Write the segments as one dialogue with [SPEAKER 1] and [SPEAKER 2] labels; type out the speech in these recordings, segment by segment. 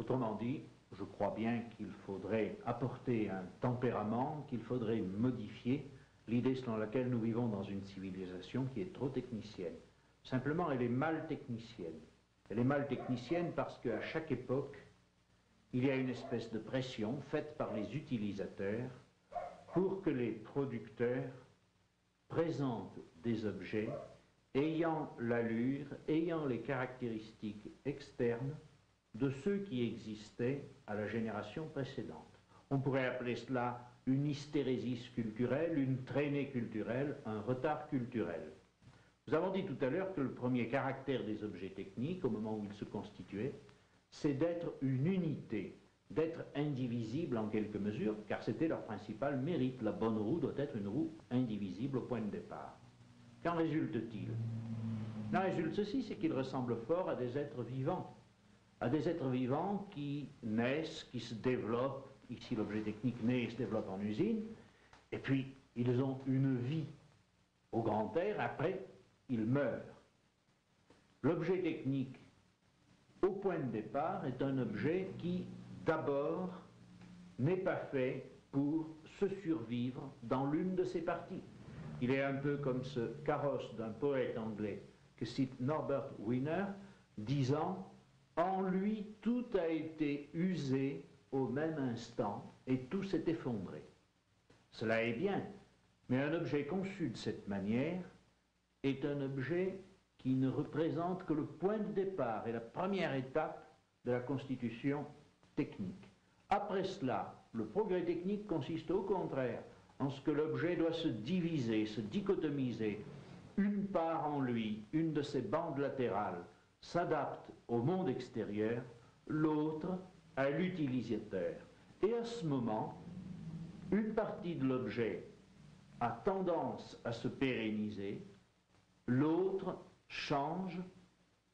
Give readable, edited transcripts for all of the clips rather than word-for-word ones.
[SPEAKER 1] Autrement dit, je crois bien qu'il faudrait apporter un tempérament, qu'il faudrait modifier l'idée selon laquelle nous vivons dans une civilisation qui est trop technicienne. Simplement, elle est mal technicienne. Elle est mal technicienne parce qu'à chaque époque, il y a une espèce de pression faite par les utilisateurs pour que les producteurs présentent des objets ayant l'allure, ayant les caractéristiques externes de ceux qui existaient à la génération précédente. On pourrait appeler cela une hystérésis culturelle, une traînée culturelle, un retard culturel. Nous avons dit tout à l'heure que le premier caractère des objets techniques, au moment où ils se constituaient, c'est d'être une unité, d'être indivisible en quelque mesure, car c'était leur principal mérite. La bonne roue doit être une roue indivisible au point de départ. Qu'en résulte-t-il? Il en résulte ceci, c'est qu'ils ressemblent fort à des êtres vivants qui naissent, qui se développent. Ici, l'objet technique naît et se développe en usine, et puis ils ont une vie au grand air, après ils meurent. L'objet technique, au point de départ, est un objet qui, d'abord, n'est pas fait pour se survivre dans l'une de ses parties. Il est un peu comme ce carrosse d'un poète anglais que cite Norbert Wiener, disant « En lui, tout a été usé au même instant et tout s'est effondré. » Cela est bien, mais un objet conçu de cette manière est un objet qui ne représente que le point de départ et la première étape de la constitution technique. Après cela, le progrès technique consiste au contraire en ce que l'objet doit se diviser, se dichotomiser. Une part en lui, une de ses bandes latérales, s'adapte au monde extérieur, l'autre à l'utilisateur. Et à ce moment, une partie de l'objet a tendance à se pérenniser, l'autre change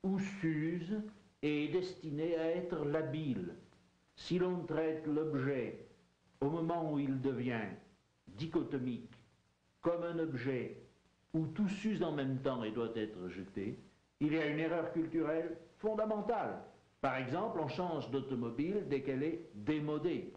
[SPEAKER 1] ou s'use et est destiné à être labile. Si l'on traite l'objet au moment où il devient dichotomique comme un objet où tout s'use en même temps et doit être jeté, il y a une erreur culturelle fondamentale. Par exemple, on change d'automobile dès qu'elle est démodée.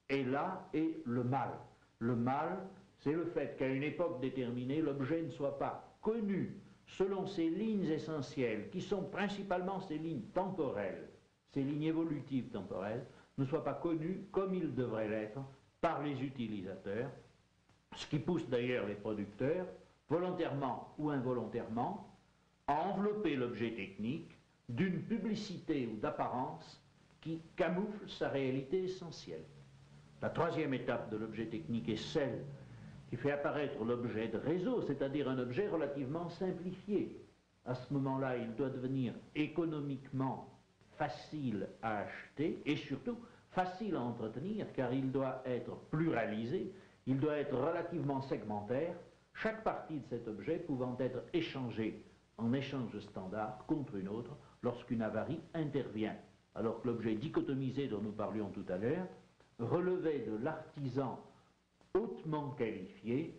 [SPEAKER 1] Et là est le mal. Le mal, c'est le fait qu'à une époque déterminée, l'objet ne soit pas connu selon ses lignes essentielles, qui sont principalement ces lignes temporelles, ces lignes évolutives temporelles, ne soit pas connu comme il devrait l'être par les utilisateurs, ce qui pousse d'ailleurs les producteurs, volontairement ou involontairement, à envelopper l'objet technique d'une publicité ou d'apparence qui camoufle sa réalité essentielle. La troisième étape de l'objet technique est celle qui fait apparaître l'objet de réseau, c'est-à-dire un objet relativement simplifié. À ce moment-là, il doit devenir économiquement facile à acheter et surtout facile à entretenir, car il doit être pluralisé, il doit être relativement segmentaire, chaque partie de cet objet pouvant être échangée en échange standard contre une autre lorsqu'une avarie intervient. Alors que l'objet dichotomisé dont nous parlions tout à l'heure relevait de l'artisan hautement qualifié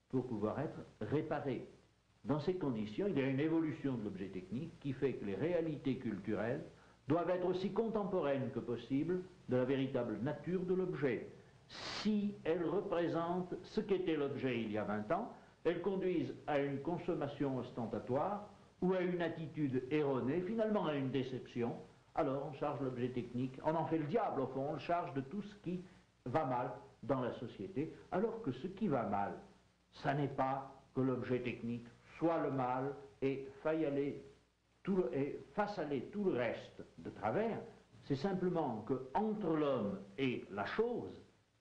[SPEAKER 1] pour pouvoir être réparé. Dans ces conditions, il y a une évolution de l'objet technique qui fait que les réalités culturelles doivent être aussi contemporaines que possible de la véritable nature de l'objet. Si elles représentent ce qu'était l'objet il y a 20 ans, elles conduisent à une consommation ostentatoire ou à une attitude erronée, finalement à une déception, alors on charge l'objet technique, on en fait le diable au fond, on le charge de tout ce qui va mal dans la société, alors que ce qui va mal, ça n'est pas que l'objet technique soit le mal et fasse aller tout le reste de travers, c'est simplement qu'entre l'homme et la chose,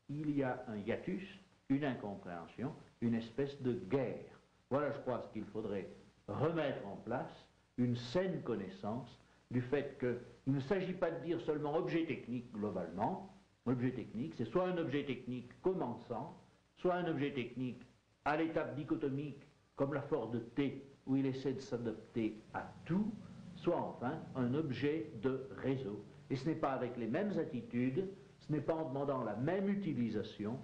[SPEAKER 1] il y a un hiatus, une incompréhension, une espèce de guerre. Voilà, je crois, ce qu'il faudrait remettre en place, une saine connaissance du fait qu'il ne s'agit pas de dire seulement objet technique globalement. L'objet technique, c'est soit un objet technique commençant, soit un objet technique à l'étape dichotomique, comme la force de T, où il essaie de s'adapter à tout, soit enfin un objet de réseau. Et ce n'est pas avec les mêmes attitudes, ce n'est pas en demandant la même utilisation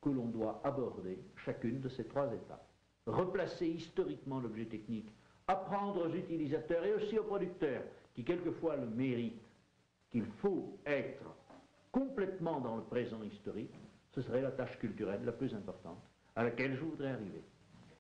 [SPEAKER 1] que l'on doit aborder chacune de ces trois étapes. Replacer historiquement l'objet technique, apprendre aux utilisateurs et aussi aux producteurs, qui quelquefois le méritent, qu'il faut être complètement dans le présent historique, ce serait la tâche culturelle la plus importante à laquelle je voudrais arriver.